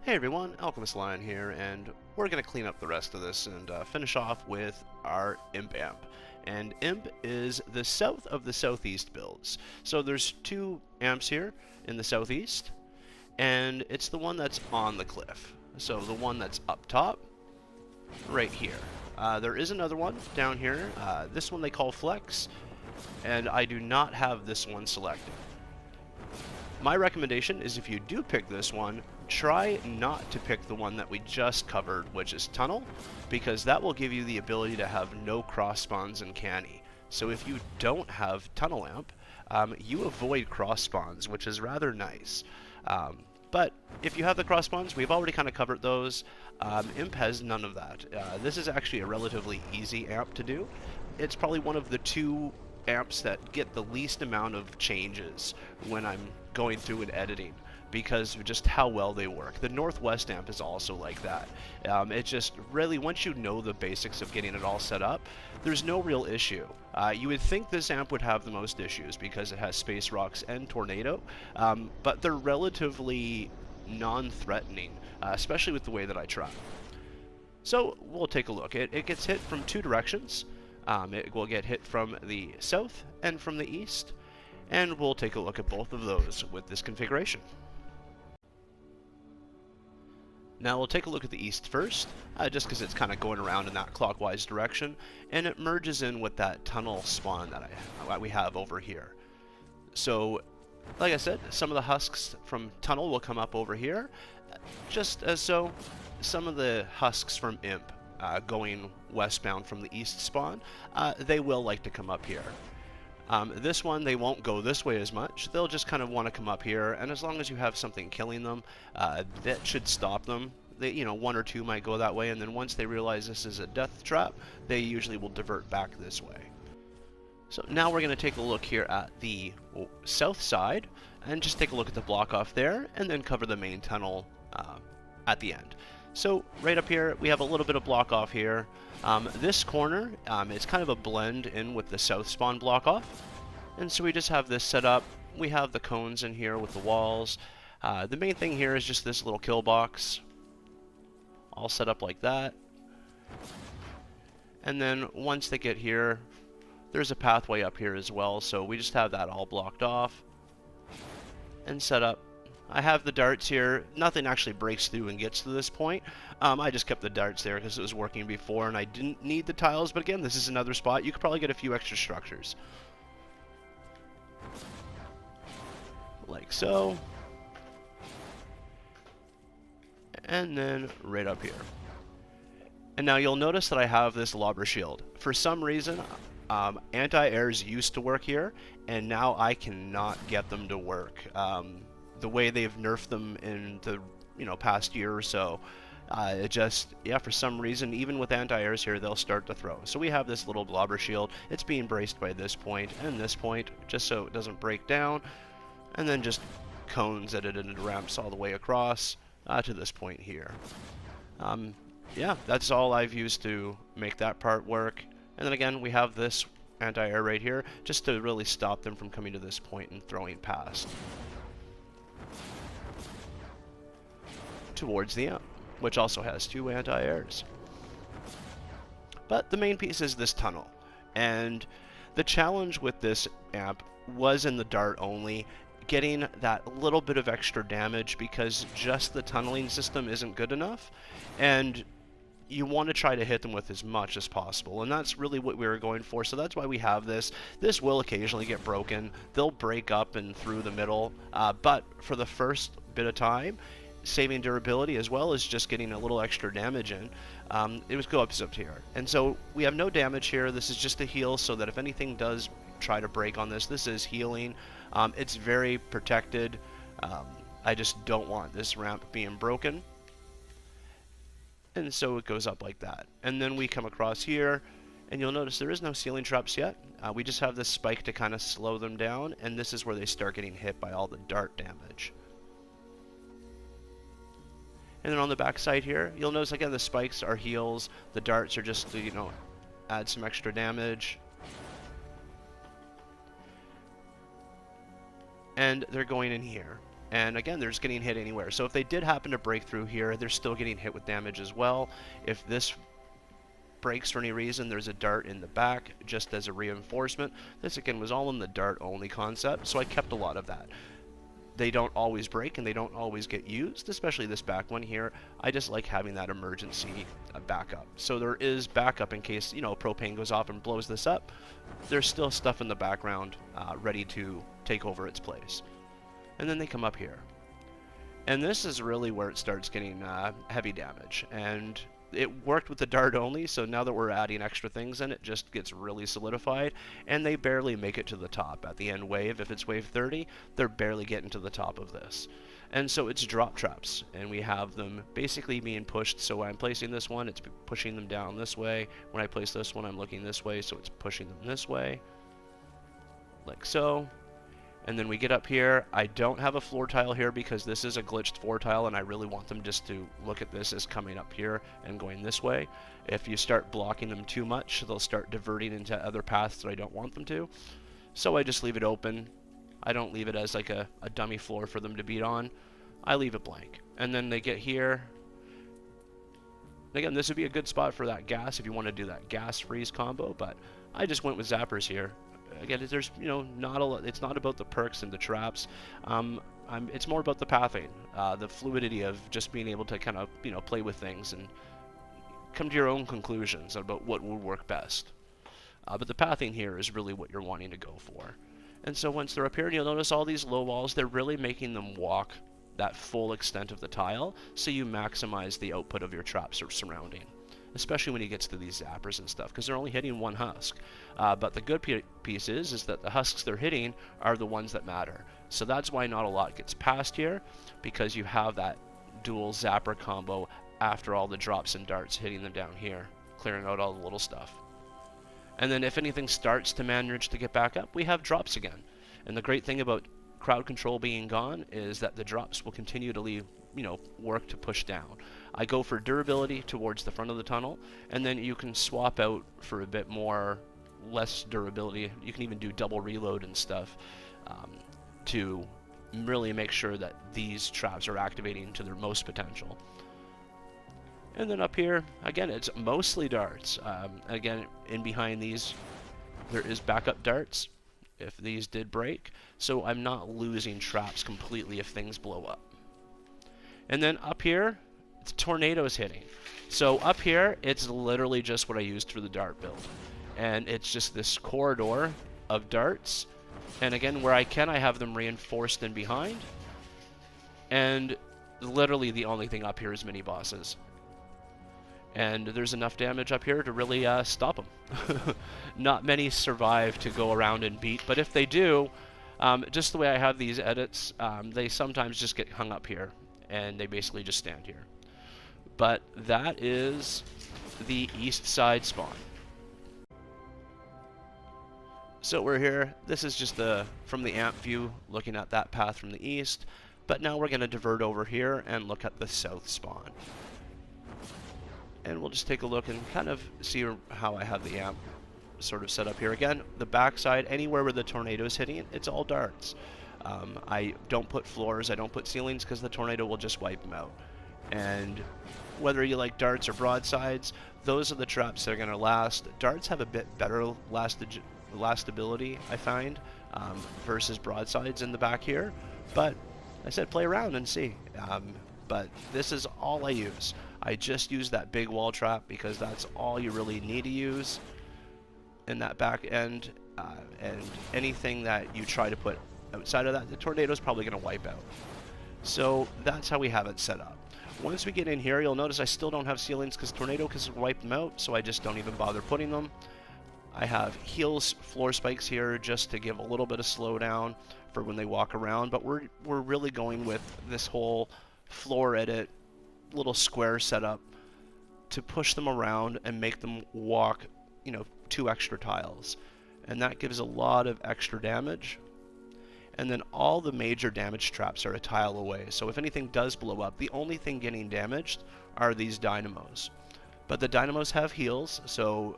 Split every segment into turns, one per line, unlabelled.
Hey everyone, Alchemist Lion here, and we're going to clean up the rest of this and finish off with our Imp amp. And Imp is the south of the southeast builds. So there's two amps here in the southeast, and it's the one that's on the cliff. So the one that's up top, right here. There is another one down here. This one they call Flex, and I do not have this one selected. My recommendation is if you do pick this one, try not to pick the one that we just covered, which is Tunnel, because that will give you the ability to have no cross spawns in Canny. So if you don't have Tunnel Amp, you avoid cross spawns, which is rather nice. But if you have the cross spawns, we've already kind of covered those. Imp has none of that. This is actually a relatively easy amp to do. It's probably one of the two amps that get the least amount of changes when I'm going through and editing, because of just how well they work. The Northwest amp is also like that. It just really, once you know the basics of getting it all set up, there's no real issue. You would think this amp would have the most issues because it has Space Rocks and Tornado, but they're relatively non-threatening, especially with the way that I try. So we'll take a look. It gets hit from two directions. It will get hit from the south and from the east, and we'll take a look at both of those with this configuration. Now we'll take a look at the east first, just because it's kind of going around in that clockwise direction, and it merges in with that tunnel spawn that we have over here. So, like I said, some of the husks from tunnel will come up over here, just as so. Some of the husks from Imp going westbound from the east spawn, they will like to come up here. This one, they won't go this way as much. They'll just kind of want to come up here, and as long as you have something killing them, that should stop them. They, you know, one or two might go that way, and then once they realize this is a death trap, they usually will divert back this way. So now we're going to take a look here at the south side, and just take a look at the block off there, and then cover the main tunnel at the end. So right up here, we have a little bit of block off here. This corner, it's kind of a blend in with the south spawn block off. And so we just have this set up. We have the cones in here with the walls. The main thing here is just this little kill box, all set up like that. And then once they get here, there's a pathway up here as well. So we just have that all blocked off and set up. I have the darts here. Nothing actually breaks through and gets to this point. I just kept the darts there because it was working before and I didn't need the tiles. But again, this is another spot. You could probably get a few extra structures. Like so. And then right up here. And now you'll notice that I have this lobber shield. For some reason, anti-airs used to work here, and now I cannot get them to work. The way they've nerfed them in the past year or so, it just, yeah, for some reason, even with anti-airs here, they'll start to throw. So we have this little blobber shield. It's being braced by this point and this point, just so it doesn't break down, and then just cones edited and ramps all the way across to this point here. Yeah, that's all I've used to make that part work. And then again, we have this anti-air right here, just to really stop them from coming to this point and throwing past towards the amp, which also has two anti-airs. But the main piece is this tunnel, and the challenge with this amp was in the dart only, getting that little bit of extra damage, because just the tunneling system isn't good enough, and you want to try to hit them with as much as possible, and that's really what we were going for. So that's why we have this. This will occasionally get broken. They'll break up and through the middle, but for the first bit of time, saving durability as well as just getting a little extra damage in, it was go up here. And so we have no damage here. This is just a heal, so that if anything does try to break on this, this is healing. It's very protected. I just don't want this ramp being broken. And so it goes up like that. And then we come across here, and you'll notice there is no ceiling traps yet. We just have this spike to kind of slow them down, and this is where they start getting hit by all the dart damage. And then on the back side here, you'll notice again the spikes are heals, the darts are just to, add some extra damage. And they're going in here. And again, they're just getting hit anywhere. So if they did happen to break through here, they're still getting hit with damage as well. If this breaks for any reason, there's a dart in the back just as a reinforcement. This again was all in the dart only concept, so I kept a lot of that. They don't always break and they don't always get used, especially this back one here. I just like having that emergency backup. So there is backup in case, you know, propane goes off and blows this up. There's still stuff in the background ready to take over its place. And then they come up here. And this is really where it starts getting heavy damage. And it worked with the dart only, so now that we're adding extra things in, it just gets really solidified, and they barely make it to the top. At the end wave, if it's wave 30, they're barely getting to the top of this. And so it's drop traps, and we have them basically being pushed. So when I'm placing this one, it's pushing them down this way. When I place this one, I'm looking this way, so it's pushing them this way, like so. And then we get up here. I don't have a floor tile here because this is a glitched floor tile, and I really want them just to look at this as coming up here and going this way. If you start blocking them too much, they'll start diverting into other paths that I don't want them to. So I just leave it open. I don't leave it as like a dummy floor for them to beat on. I leave it blank. And then they get here. Again, this would be a good spot for that gas if you want to do that gas freeze combo, but I just went with zappers here. Again, there's, you know, not a lot. It's not about the perks and the traps. It's more about the pathing, the fluidity of just being able to kind of, you know, play with things and come to your own conclusions about what would work best. But the pathing here is really what you're wanting to go for. And so once they're up here, you'll notice all these low walls. They're really making them walk that full extent of the tile, so you maximize the output of your traps or surrounding. Especially when he gets to these zappers and stuff, because they're only hitting one husk. But the good piece is that the husks they're hitting are the ones that matter. So that's why not a lot gets past here, because you have that dual zapper combo after all the drops and darts hitting them down here, clearing out all the little stuff. And then if anything starts to manage to get back up, we have drops again. And the great thing about crowd control being gone is that the drops will continue to leave, you know, work to push down. I go for durability towards the front of the tunnel, and then you can swap out for a bit more, less durability. You can even do double reload and stuff to really make sure that these traps are activating to their most potential. And then up here, again, it's mostly darts. Again, in behind these, there is backup darts if these did break, so I'm not losing traps completely if things blow up. And then up here, it's tornadoes hitting. So up here, it's literally just what I used for the dart build. And it's just this corridor of darts. And again, where I can, I have them reinforced in behind. And literally the only thing up here is mini bosses. And there's enough damage up here to really stop them. Not many survive to go around and beat, but if they do, just the way I have these edits, they sometimes just get hung up here. And they basically just stand here. But that is the east side spawn. So we're here. This is just from the amp view, looking at that path from the east. But now we're going to divert over here and look at the south spawn. And we'll just take a look and kind of see how I have the amp sort of set up here. Again, the backside, anywhere where the tornado is hitting, it's all darts. I don't put floors, I don't put ceilings, because the tornado will just wipe them out. And whether you like darts or broadsides, those are the traps that are going to last. Darts have a bit better lastability, I find, versus broadsides in the back here. But I said play around and see. But this is all I use. I just use that big wall trap because that's all you really need to use in that back end. And anything that you try to put outside of that, the tornado is probably going to wipe out. So that's how we have it set up. Once we get in here, you'll notice I still don't have ceilings because tornado can wipe them out, so I just don't even bother putting them. I have heels floor spikes here just to give a little bit of slowdown for when they walk around, but we're really going with this whole floor edit little square setup to push them around and make them walk, you know, 2 extra tiles. And that gives a lot of extra damage. And then all the major damage traps are a tile away. So if anything does blow up, the only thing getting damaged are these dynamos. But the dynamos have heals, so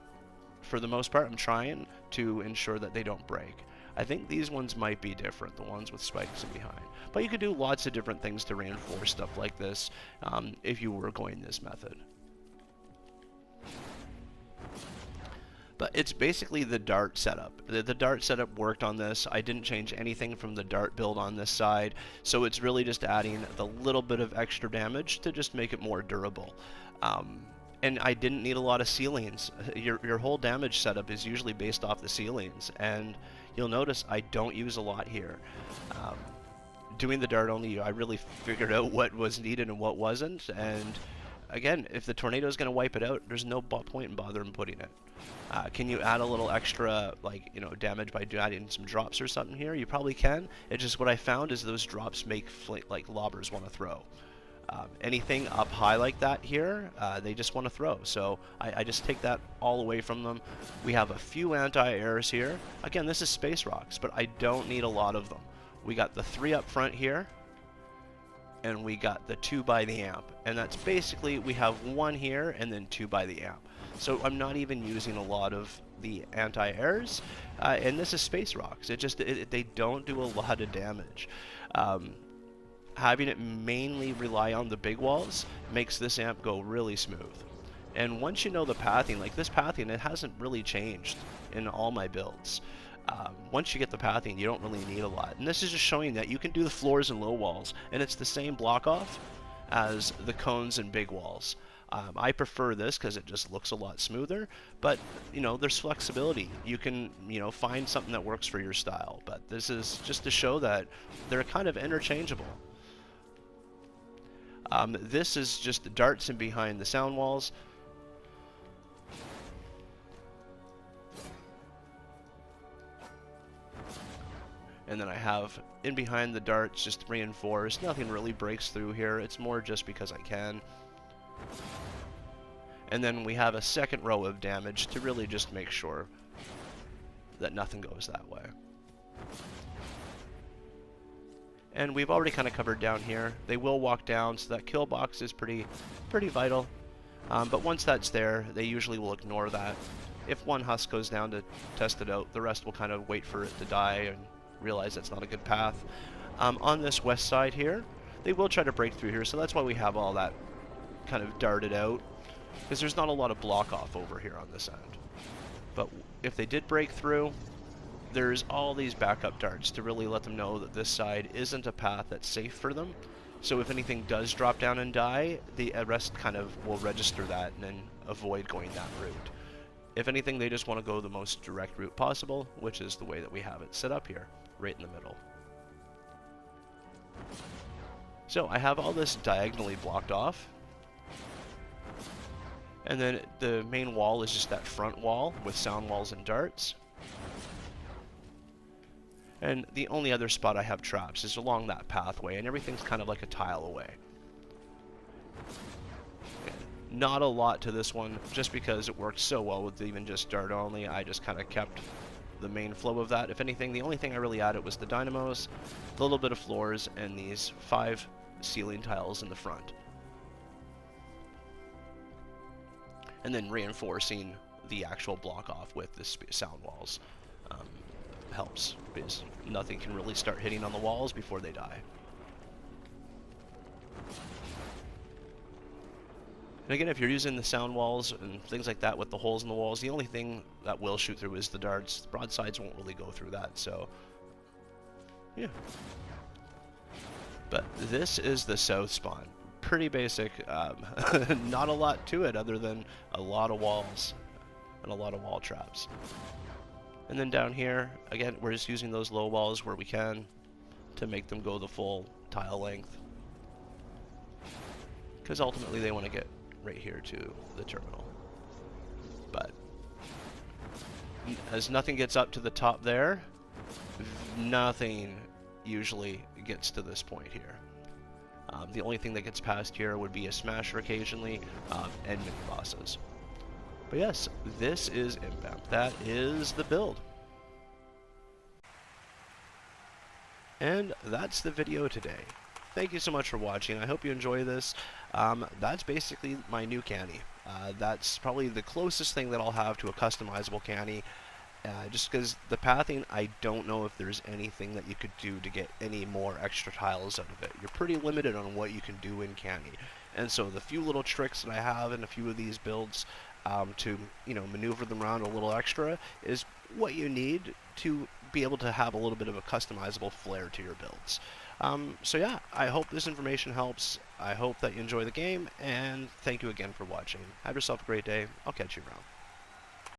for the most part, I'm trying to ensure that they don't break. I think these ones might be different, the ones with spikes in behind. But you could do lots of different things to reinforce stuff like this if you were going this method. But it's basically the dart setup. The dart setup worked on this. I didn't change anything from the dart build on this side, so it's really just adding the little bit of extra damage to just make it more durable. And I didn't need a lot of ceilings. Your whole damage setup is usually based off the ceilings, and you'll notice I don't use a lot here. Doing the dart only, I really figured out what was needed and what wasn't, and again, if the tornado is going to wipe it out, there's no point in bothering putting it. Can you add a little extra, like, damage by adding some drops or something here? You probably can. It's just what I found is those drops make like lobbers want to throw. Anything up high like that here, they just want to throw. So I just take that all away from them. We have a few anti-airs here. Again, this is space rocks, but I don't need a lot of them. We got the 3 up front here, and we got the 2 by the amp. And that's basically, we have 1 here and then 2 by the amp. So I'm not even using a lot of the anti-airs, and this is space rocks. They don't do a lot of damage. Having it mainly rely on the big walls makes this amp go really smooth. And once you know the pathing, like this pathing, it hasn't really changed in all my builds. Once you get the pathing, you don't really need a lot. And this is just showing that you can do the floors and low walls, and it's the same block off as the cones and big walls. I prefer this because it just looks a lot smoother, but there's flexibility. You can find something that works for your style, but this is just to show that they're kind of interchangeable. This is just the darts in behind the sound walls. And then I have in behind the darts just reinforced. Nothing really breaks through here. It's more just because I can. And then we have a second row of damage to really just make sure that nothing goes that way. And we've already kind of covered down here. They will walk down, so that kill box is pretty vital. But once that's there, they usually will ignore that. If one husk goes down to test it out, the rest will kind of wait for it to die and realize that's not a good path. On this west side here, they will try to break through here, so that's why we have all that kind of darted out, because there's not a lot of block off over here on this end. But if they did break through, there's all these backup darts to really let them know that this side isn't a path that's safe for them. So if anything does drop down and die, the rest kind of will register that and then avoid going that route. If anything, they just want to go the most direct route possible, which is the way that we have it set up here, right in the middle. So I have all this diagonally blocked off. And then the main wall is just that front wall with sound walls and darts. And the only other spot I have traps is along that pathway, and everything's kind of like a tile away. Not a lot to this one, just because it worked so well with even just dart only. I just kind of kept the main flow of that. If anything, the only thing I really added was the dynamos, a little bit of floors, and these 5 ceiling tiles in the front. And then reinforcing the actual block off with the sound walls helps, because nothing can really start hitting on the walls before they die. And again, if you're using the sound walls and things like that with the holes in the walls, the only thing that will shoot through is the darts. The broadsides won't really go through that, so yeah. But this is the south spawn. Pretty basic, not a lot to it other than a lot of walls and a lot of wall traps. And then down here, again, we're just using those low walls where we can to make them go the full tile length, because ultimately they want to get right here to the terminal. But as nothing gets up to the top there, nothing usually gets to this point here. The only thing that gets past here would be a smasher occasionally, and mini bosses. But yes, this is Imp. That is the build. And that's the video today. Thank you so much for watching. I hope you enjoy this. That's basically my new canny. That's probably the closest thing that I'll have to a customizable canny. just because the pathing, I don't know if there's anything that you could do to get any more extra tiles out of it. You're pretty limited on what you can do in Canny. And so the few little tricks that I have in a few of these builds to, maneuver them around a little extra is what you need to be able to have a little bit of a customizable flair to your builds. So yeah, I hope this information helps. I hope that you enjoy the game, and thank you again for watching. Have yourself a great day. I'll catch you around.